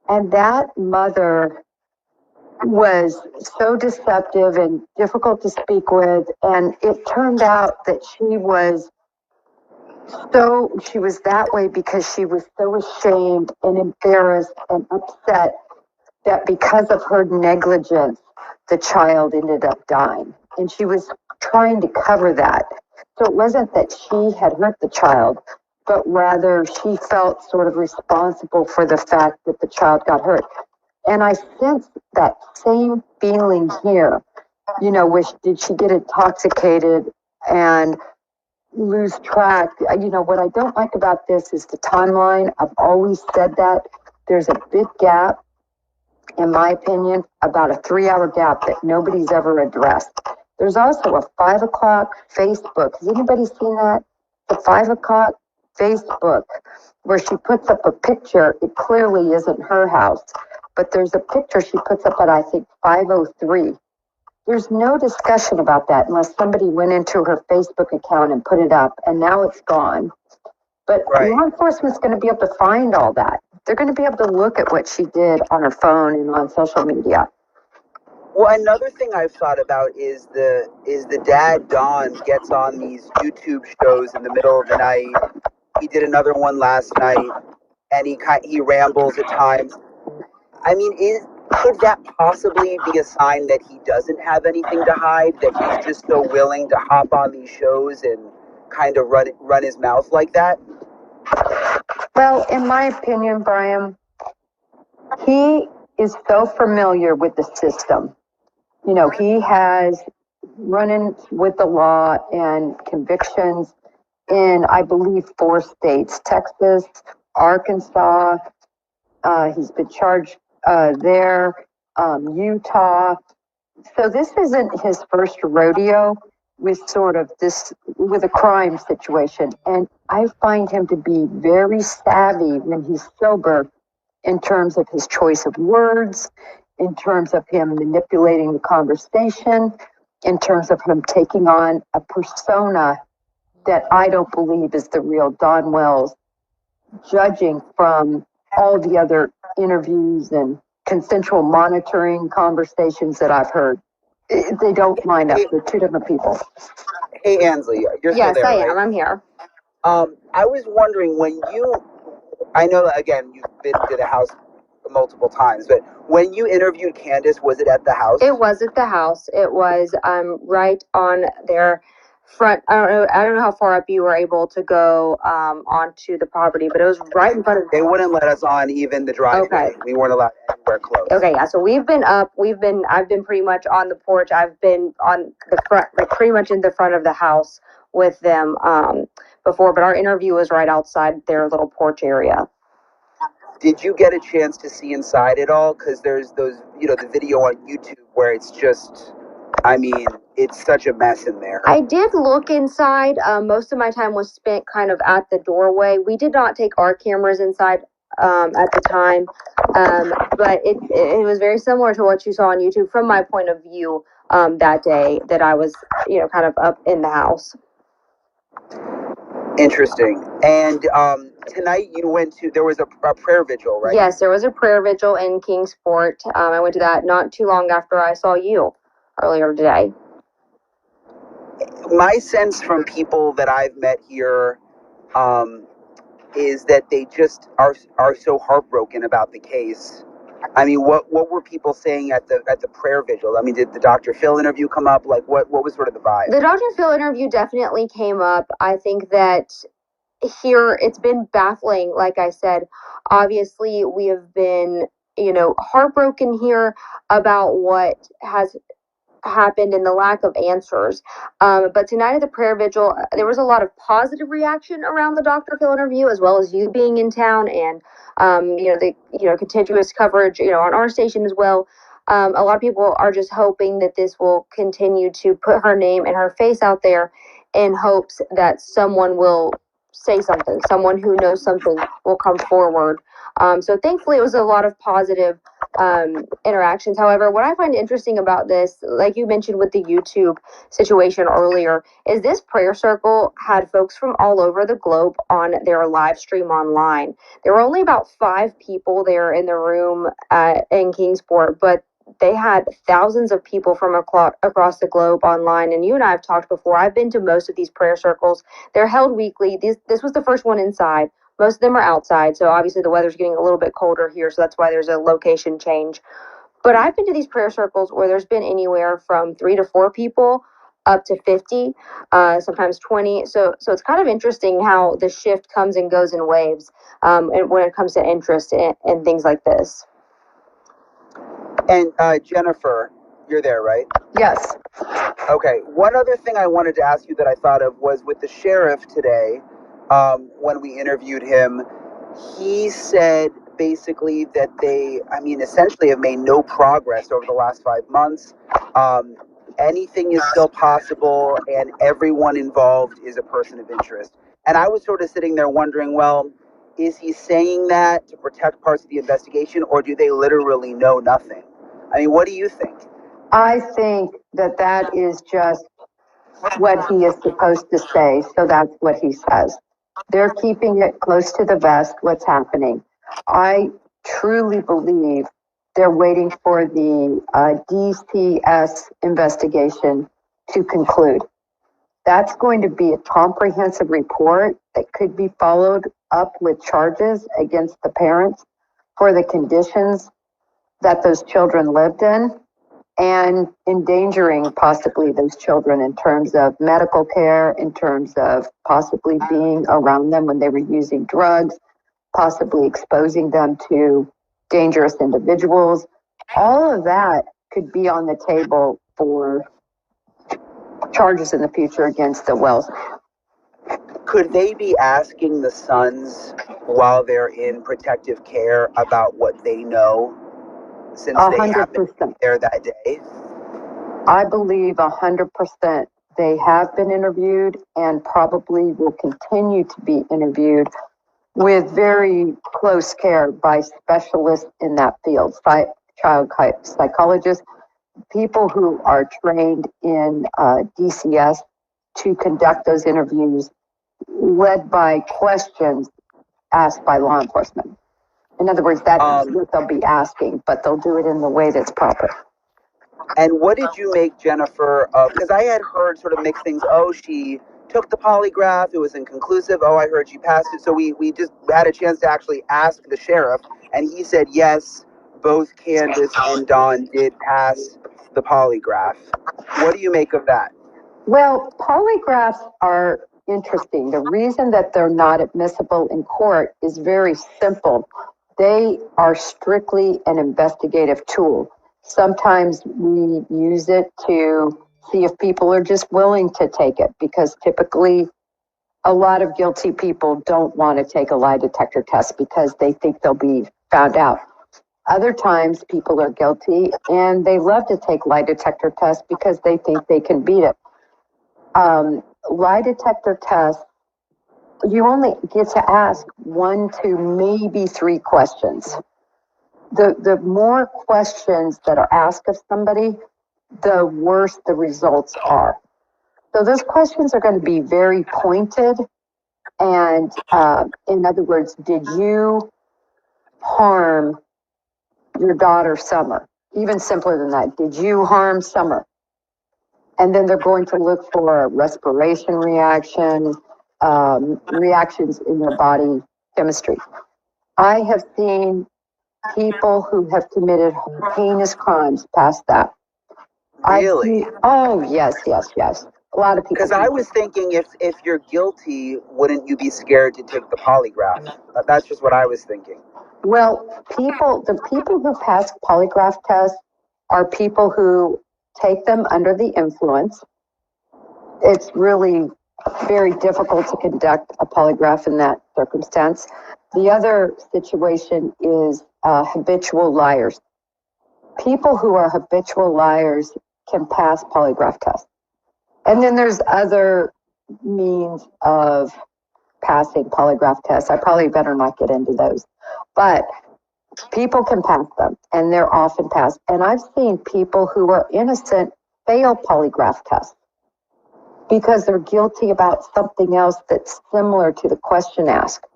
And that mother was so deceptive and difficult to speak with. And it turned out that she was that way because she was so ashamed and embarrassed and upset that because of her negligence, the child ended up dying. And she was trying to cover that. So it wasn't that she had hurt the child, but rather she felt sort of responsible for the fact that the child got hurt. And I sense that same feeling here. Did she get intoxicated and lose track? What I don't like about this is the timeline. I've always said that there's a big gap, in my opinion, about a 3-hour gap that nobody's ever addressed. There's also a 5 o'clock Facebook. Has anybody seen that? The 5 o'clock Facebook, where she puts up a picture. It clearly isn't her house, but there's a picture she puts up at, I think, 5:03. There's no discussion about that unless somebody went into her Facebook account and put it up, and now it's gone. But law enforcement's going to be able to find all that. They're going to be able to look at what she did on her phone and on social media. Well, another thing I've thought about is the dad, Don, gets on these YouTube shows in the middle of the night. He did another one last night, and he rambles at times. I mean, could that possibly be a sign that he doesn't have anything to hide, that he's just so willing to hop on these shows and kind of run his mouth like that? Well, in my opinion, Brian, he is so familiar with the system. He has run-ins with the law and convictions in, I believe, 4 states: Texas, Arkansas. He's been charged there, Utah. So this isn't his first rodeo with with a crime situation. And I find him to be very savvy when he's sober in terms of his choice of words, in terms of him manipulating the conversation, in terms of him taking on a persona that I don't believe is the real Don Wells, judging from all the other interviews and consensual monitoring conversations that I've heard. They don't line up. They're two different people. Hey, Ansley, you're still there, Yes, I right? am. I'm here. I was wondering I know that, again, you've been to the house multiple times, but when you interviewed Candus, was it at the house? It was at the house. It was right on their front. I don't know how far up you were able to go onto the property, but it was right in front of. They wouldn't let us on even the driveway. Okay. We weren't allowed anywhere close. Okay, yeah. So we've been up. I've been pretty much on the porch. I've been on the front, like pretty much in the front of the house with them before. But our interview was right outside their little porch area. Did you get a chance to see inside at all? Because there's the video on YouTube where it's just, I mean, it's such a mess in there. I did look inside. Most of my time was spent kind of at the doorway. We did not take our cameras inside at the time, but it was very similar to what you saw on YouTube from my point of view that day that I was, kind of up in the house. Interesting. And tonight you went to, there was a prayer vigil, right? Yes, there was a prayer vigil in Kingsport. I went to that not too long after I saw you earlier today. My sense from people that I've met here is that they just are so heartbroken about the case. I mean, what were people saying at the prayer vigil? I mean, did the Dr. Phil interview come up? Like, what was sort of the vibe? The Dr. Phil interview definitely came up. I think that here it's been baffling. Like I said, obviously we have been, heartbroken here about what has happened and the lack of answers. But tonight at the prayer vigil, there was a lot of positive reaction around the Dr. Phil interview, as well as you being in town and, the continuous coverage, on our station as well. A lot of people are just hoping that this will continue to put her name and her face out there in hopes that someone will say something, someone who knows something will come forward. So thankfully it was a lot of positive interactions. However, what I find interesting about this, like you mentioned with the YouTube situation earlier, is this prayer circle had folks from all over the globe on their live stream online. There were only about 5 people there in the room in Kingsport, but they had thousands of people from across the globe online. And you and I have talked before. I've been to most of these prayer circles. They're held weekly. This was the first one inside. Most of them are outside. So obviously the weather's getting a little bit colder here. So that's why there's a location change. But I've been to these prayer circles where there's been anywhere from 3 to 4 people up to 50, sometimes 20. So it's kind of interesting how the shift comes and goes in waves, and when it comes to interest in things like this. And Jennifer, you're there, right? Yes. Okay. One other thing I wanted to ask you that I thought of was with the sheriff today, when we interviewed him, he said basically that they, essentially have made no progress over the last 5 months. Anything is still possible, and everyone involved is a person of interest. And I was sort of sitting there wondering, well, is he saying that to protect parts of the investigation, or do they literally know nothing? I mean, what do you think? I think that is just what he is supposed to say, so that's what he says. They're keeping it close to the vest, what's happening. I truly believe they're waiting for the DCS investigation to conclude. That's going to be a comprehensive report that could be followed up with charges against the parents for the conditions that those children lived in and endangering possibly those children in terms of medical care, in terms of possibly being around them when they were using drugs, possibly exposing them to dangerous individuals. All of that could be on the table for charges in the future against the Wells. Could they be asking the sons while they're in protective care about what they know, since they happened to be there that day? I believe 100% they have been interviewed and probably will continue to be interviewed with very close care by specialists in that field, child psychologists, people who are trained in DCS to conduct those interviews, led by questions asked by law enforcement. In other words, that's what they'll be asking, but they'll do it in the way that's proper. And what did you make, Jennifer, of, because I had heard sort of mixed things. Oh, she took the polygraph, it was inconclusive. Oh, I heard she passed it. So we just had a chance to actually ask the sheriff, and he said, yes, both Candace and Dawn did pass the polygraph. What do you make of that? Well, polygraphs are interesting. The reason that they're not admissible in court is very simple. They are strictly an investigative tool. Sometimes we use it to see if people are just willing to take it, because typically a lot of guilty people don't want to take a lie detector test because they think they'll be found out. Other times people are guilty and they love to take lie detector tests because they think they can beat it. Lie detector tests, you only get to ask 1 to maybe 3 questions. The more questions that are asked of somebody, the worse the results are. So those questions are going to be very pointed. And in other words, did you harm your daughter Summer? Even simpler than that, did you harm Summer? And then they're going to look for a respiration reaction, reactions in their body chemistry. I have seen people who have committed heinous crimes past that. Really? Oh, yes. A lot of people. Because I was thinking, if you're guilty, wouldn't you be scared to take the polygraph? That's just what I was thinking. Well, the people who pass polygraph tests are people who take them under the influence. It's really very difficult to conduct a polygraph in that circumstance. The other situation is habitual liars. People who are habitual liars can pass polygraph tests. And then there's other means of passing polygraph tests. I probably better not get into those. But People can pass them, and they're often passed. And I've seen people who are innocent fail polygraph tests because they're guilty about something else that's similar to the question asked.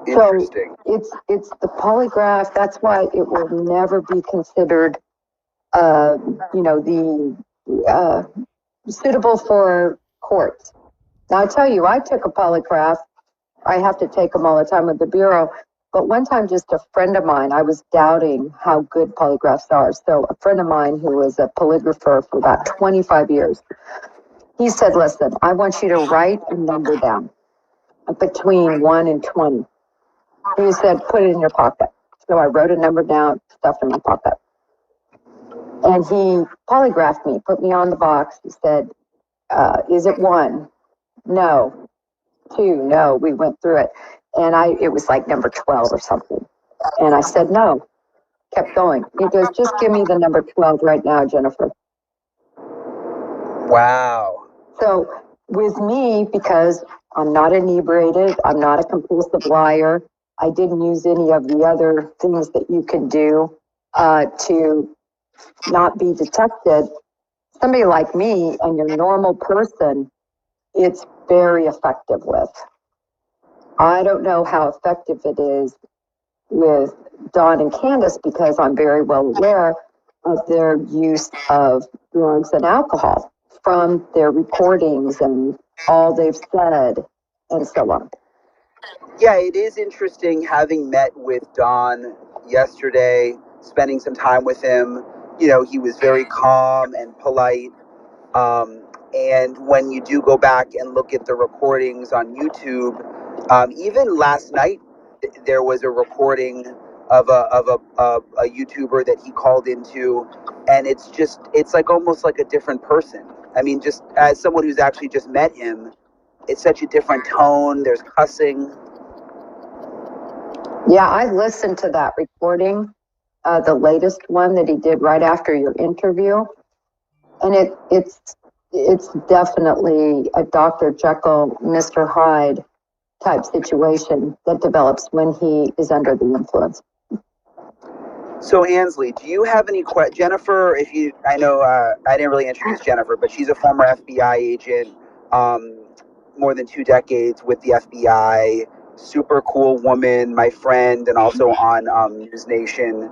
Interesting. So it's the polygraph. That's why it will never be considered, the suitable for courts. Now I tell you, I took a polygraph. I have to take them all the time with the Bureau. But one time, just a friend of mine, I was doubting how good polygraphs are. So a friend of mine who was a polygrapher for about 25 years, he said, listen, I want you to write a number down between 1 and 20. He said, put it in your pocket. So I wrote a number down, stuffed in my pocket. And he polygraphed me, put me on the box. He said, is it 1? No. 2? No. We went through it. And it was like number 12 or something. And I said, no. Kept going. He goes, just give me the number 12 right now, Jennifer. Wow. So with me, because I'm not inebriated, I'm not a compulsive liar, I didn't use any of the other things that you can do to not be detected. Somebody like me and your normal person, it's very effective with. I don't know how effective it is with Dawn and Candace because I'm very well aware of their use of drugs and alcohol from their recordings and all they've said and so on. Yeah, it is interesting having met with Don yesterday, spending some time with him. You know, he was very calm and polite. And when you do go back and look at the recordings on YouTube, even last night, there was a recording of a YouTuber that he called into, and it's like almost like a different person. I mean, just as someone who's actually just met him, it's such a different tone. There's cussing. Yeah, I listened to that recording, the latest one that he did right after your interview, and it's definitely a Dr. Jekyll, Mr. Hyde type situation that develops when he is under the influence. So Ansley, do you have any questions? Jennifer, I know I didn't really introduce Jennifer, but she's a former FBI agent, more than 2 decades with the FBI. Super cool woman, my friend, and also on News Nation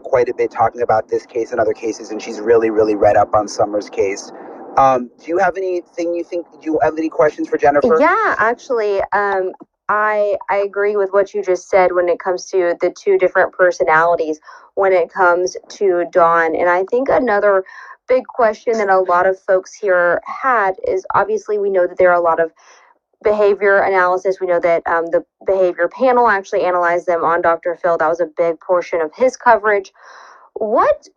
quite a bit talking about this case and other cases, and she's really, really read up on Summer's case. Do you have anything do you have any questions for Jennifer? Yeah, actually, I agree with what you just said when it comes to the 2 different personalities when it comes to Dawn. And I think another big question that a lot of folks here had is obviously we know that there are a lot of behavior analysis. We know that the behavior panel actually analyzed them on Dr. Phil. That was a big portion of his coverage. What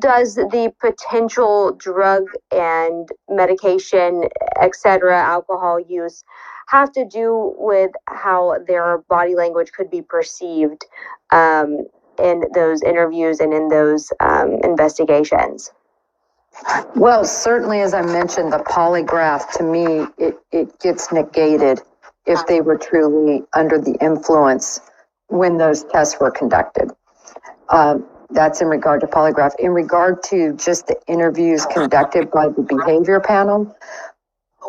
does the potential drug and medication, etc., alcohol use have to do with how their body language could be perceived in those interviews and in those investigations? Well, certainly, as I mentioned, the polygraph, to me, it gets negated if they were truly under the influence when those tests were conducted. That's in regard to polygraph. In regard to just the interviews conducted by the behavior panel,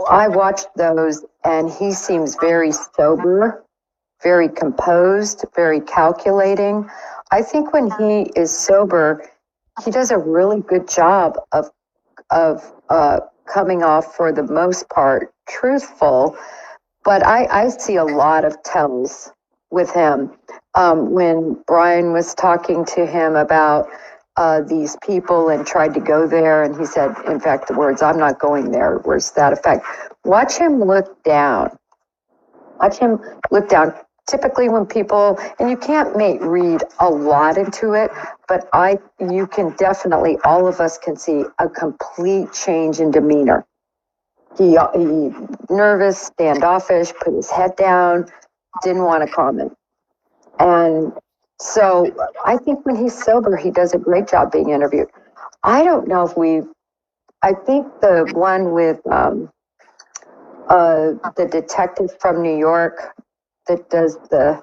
I watched those and he seems very sober, very composed, very calculating. I think when he is sober, he does a really good job of coming off, for the most part, truthful. But I see a lot of tells with him. When Brian was talking to him about these people and tried to go there, and he said, in fact, the words, I'm not going there, was that effect. Watch him look down. Watch him look down. Typically when people, and you can't read a lot into it, but you can definitely, all of us can see a complete change in demeanor. He nervous, standoffish, put his head down, didn't want to comment. And so I think when he's sober, he does a great job being interviewed. I don't know if I think the one with the detective from New York that does the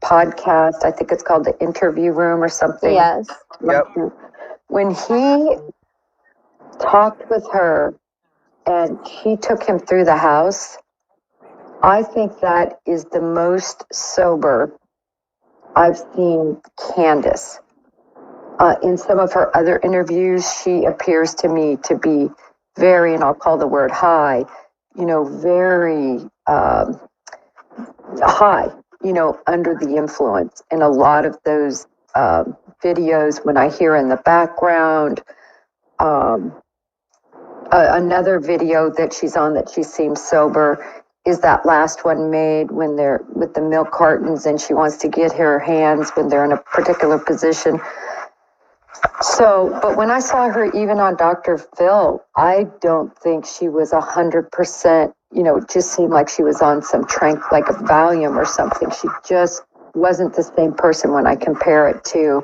podcast. I think it's called The Interview Room or something. Yes. Yep. When he talked with her and she took him through the house, I think that is the most sober I've seen Candus. In some of her other interviews, she appears to me to be very, and I'll call the word high, very high, under the influence. And a lot of those videos, when I hear in the background, another video that she's on that she seems sober is that last one made when they're with the milk cartons and she wants to get her hands when they're in a particular position. So, but when I saw her even on Dr. Phil, I don't think she was 100%, it just seemed like she was on some like a Valium or something. She just wasn't the same person when I compare it to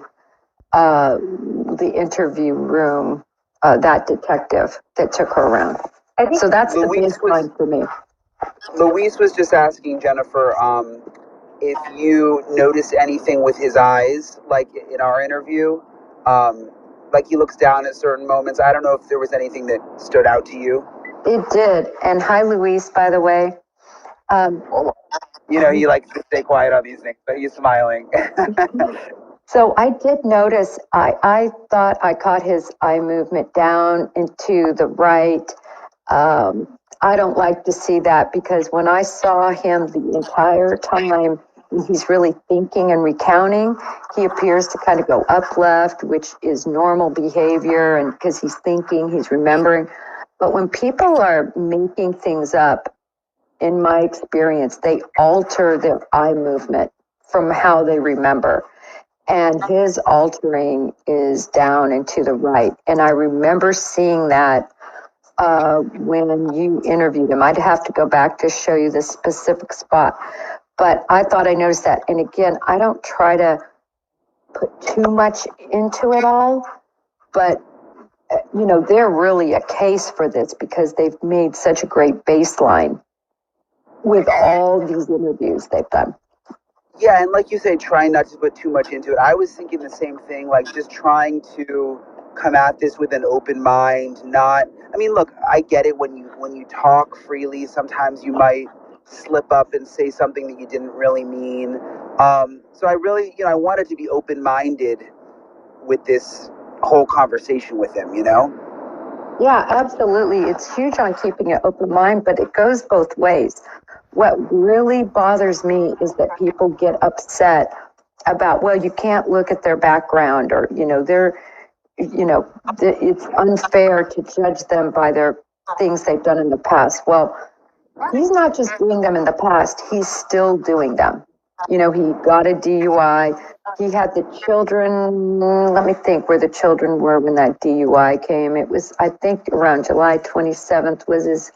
the interview room, that detective that took her around. So that's the baseline for me. Luis was just asking Jennifer if you notice anything with his eyes, like in our interview. Like he looks down at certain moments. I don't know if there was anything that stood out to you. It did. And hi, Luis, by the way. He likes to stay quiet on these things, but he's smiling. So I did notice, I thought I caught his eye movement down and to the right. I don't like to see that because when I saw him the entire time, he's really thinking and recounting, he appears to kind of go up left, which is normal behavior, and because he's thinking, he's remembering. But when people are making things up, in my experience, they alter their eye movement from how they remember. And his altering is down and to the right. And I remember seeing that when you interviewed him. I'd have to go back to show you the specific spot. But I thought I noticed that. And again, I don't try to put too much into it all, but they're really a case for this because they've made such a great baseline with all these interviews they've done. Yeah, and like you say, trying not to put too much into it. I was thinking the same thing, like just trying to come at this with an open mind. Look, I get it when you talk freely, sometimes you might slip up and say something that you didn't really mean. So I really, I wanted to be open-minded with this whole conversation with him, Yeah, absolutely. It's huge on keeping an open mind, but it goes both ways. What really bothers me is that people get upset about, well, you can't look at their background or, it's unfair to judge them by their things they've done in the past. Well, he's not just doing them in the past, he's still doing them. He got a DUI. He had the children, let me think where the children were when that DUI came. It was, I think, around July 27th was his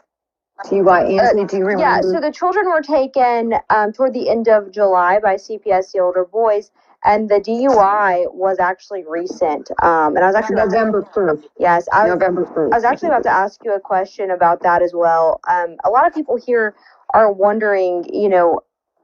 DUI. Anthony, do you remember? Yeah, so the children were taken toward the end of July by CPS, the older boys, and the DUI was actually recent. And I was actually November 1st. Yes, November 1st. I was actually about to ask you a question about that as well. A lot of people here are wondering,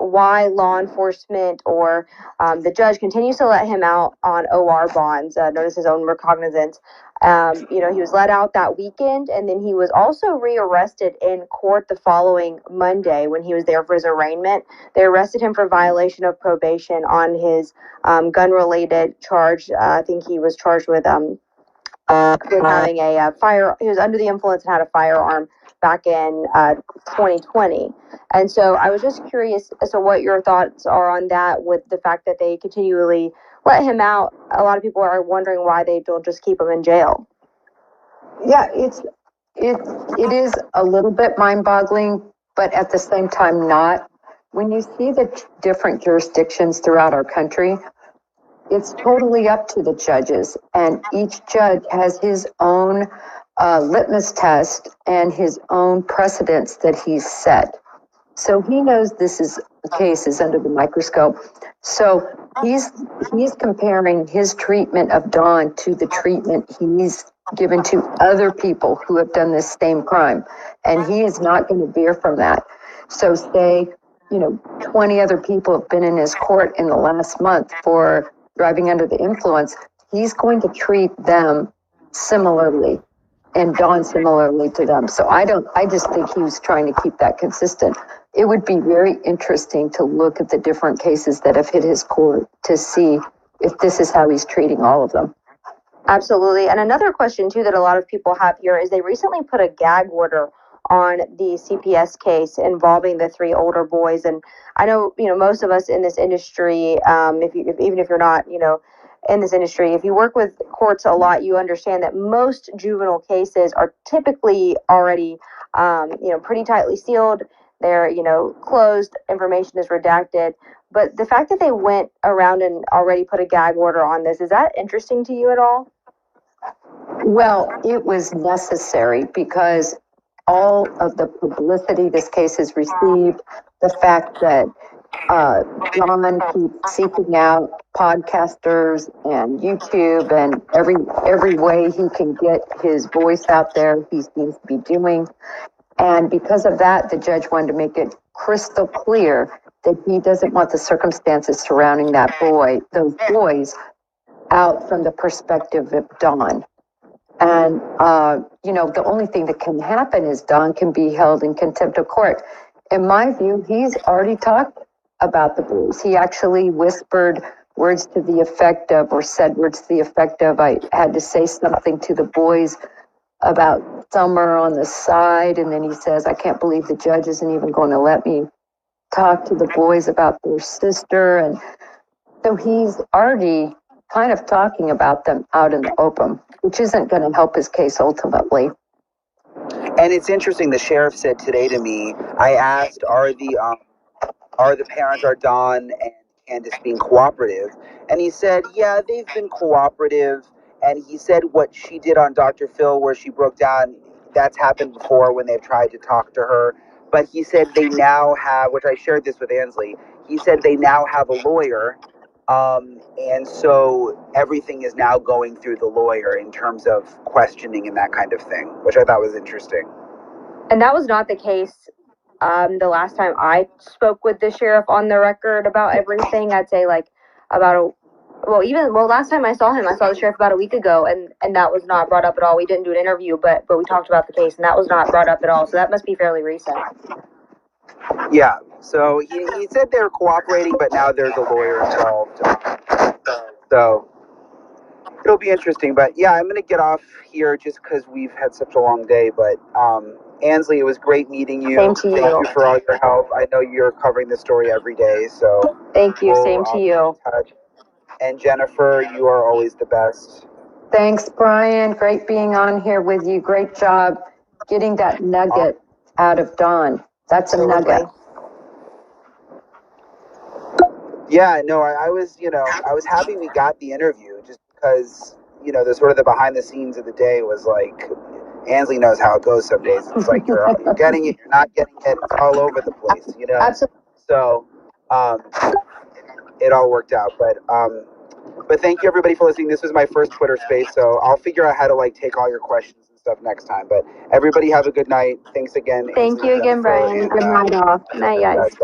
why law enforcement or the judge continues to let him out on OR bonds, known as his own recognizance. He was let out that weekend, and then he was also rearrested in court the following Monday when he was there for his arraignment. They arrested him for violation of probation on his gun-related charge. I think he was charged with having a fire. He was under the influence and had a firearm back in 2020. And so I was just curious as to what your thoughts are on that, with the fact that they continually let him out. A lot of people are wondering why they don't just keep him in jail. Yeah, it is a little bit mind-boggling, but at the same time not. When you see the different jurisdictions throughout our country, it's totally up to the judges, and each judge has his own litmus test and his own precedents that he's set. So he knows the case is under the microscope. So he's comparing his treatment of Dawn to the treatment he's given to other people who have done this same crime, and he is not going to veer from that. So say 20 other people have been in his court in the last month for driving under the influence, he's going to treat them similarly and Dawn similarly to them. So I just think he was trying to keep that consistent. It would be very interesting to look at the different cases that have hit his court to see if this is how he's treating all of them. Absolutely. And another question too that a lot of people have here is they recently put a gag order on the CPS case involving the three older boys. And I know, most of us in this industry, even if you're not, in this industry, if you work with courts a lot, you understand that most juvenile cases are typically already, pretty tightly sealed. They're, closed, information is redacted. But the fact that they went around and already put a gag order on this, is that interesting to you at all? Well, it was necessary because all of the publicity this case has received, the fact that John keeps seeking out podcasters and YouTube and every way he can get his voice out there, he seems to be doing. And because of that, the judge wanted to make it crystal clear that he doesn't want the circumstances surrounding those boys, out from the perspective of Dawn. And, the only thing that can happen is Dawn can be held in contempt of court. In my view, he's already talked about the boys. He actually whispered words to the effect of, or said words to the effect of, I had to say something to the boys about Summer on the side. And then he says, I can't believe the judge isn't even going to let me talk to the boys about their sister. And so he's already kind of talking about them out in the open, which isn't going to help his case ultimately. And it's interesting, the sheriff said today to me, I asked, are the parents, are Dawn and Candus being cooperative? And he said, yeah, they've been cooperative. And he said what she did on Dr. Phil, where she broke down, that's happened before when they've tried to talk to her. But he said they now have, which I shared this with Ansley, he said they now have a lawyer. And so everything is now going through the lawyer in terms of questioning and that kind of thing, which I thought was interesting. And that was not the case the last time I spoke with the sheriff on the record about everything. I'd say last time I saw the sheriff about a week ago, and that was not brought up at all. We didn't do an interview, but we talked about the case, and that was not brought up at all. So that must be fairly recent. Yeah, so he said they're cooperating, but now there's a lawyer involved. So it'll be interesting. But yeah, I'm going to get off here just because we've had such a long day. But Ansley, it was great meeting you. Same to you. Thank you for all your help. I know you're covering the story every day. So thank you. Same to you. And Jennifer, you are always the best. Thanks, Brian. Great being on here with you. Great job getting that nugget out of Dawn. That's a nugget. Yeah, no, I was happy we got the interview just because, the sort of the behind the scenes of the day was like, Ansley knows how it goes some days. It's like you're getting it, you're not getting it, it's all over the place, Absolutely. So it all worked out. But thank you everybody for listening. This was my first Twitter space, so I'll figure out how to take all your questions and stuff next time. But everybody have a good night. Thanks again. Thank you again, Brian. Good night, all. Night, guys.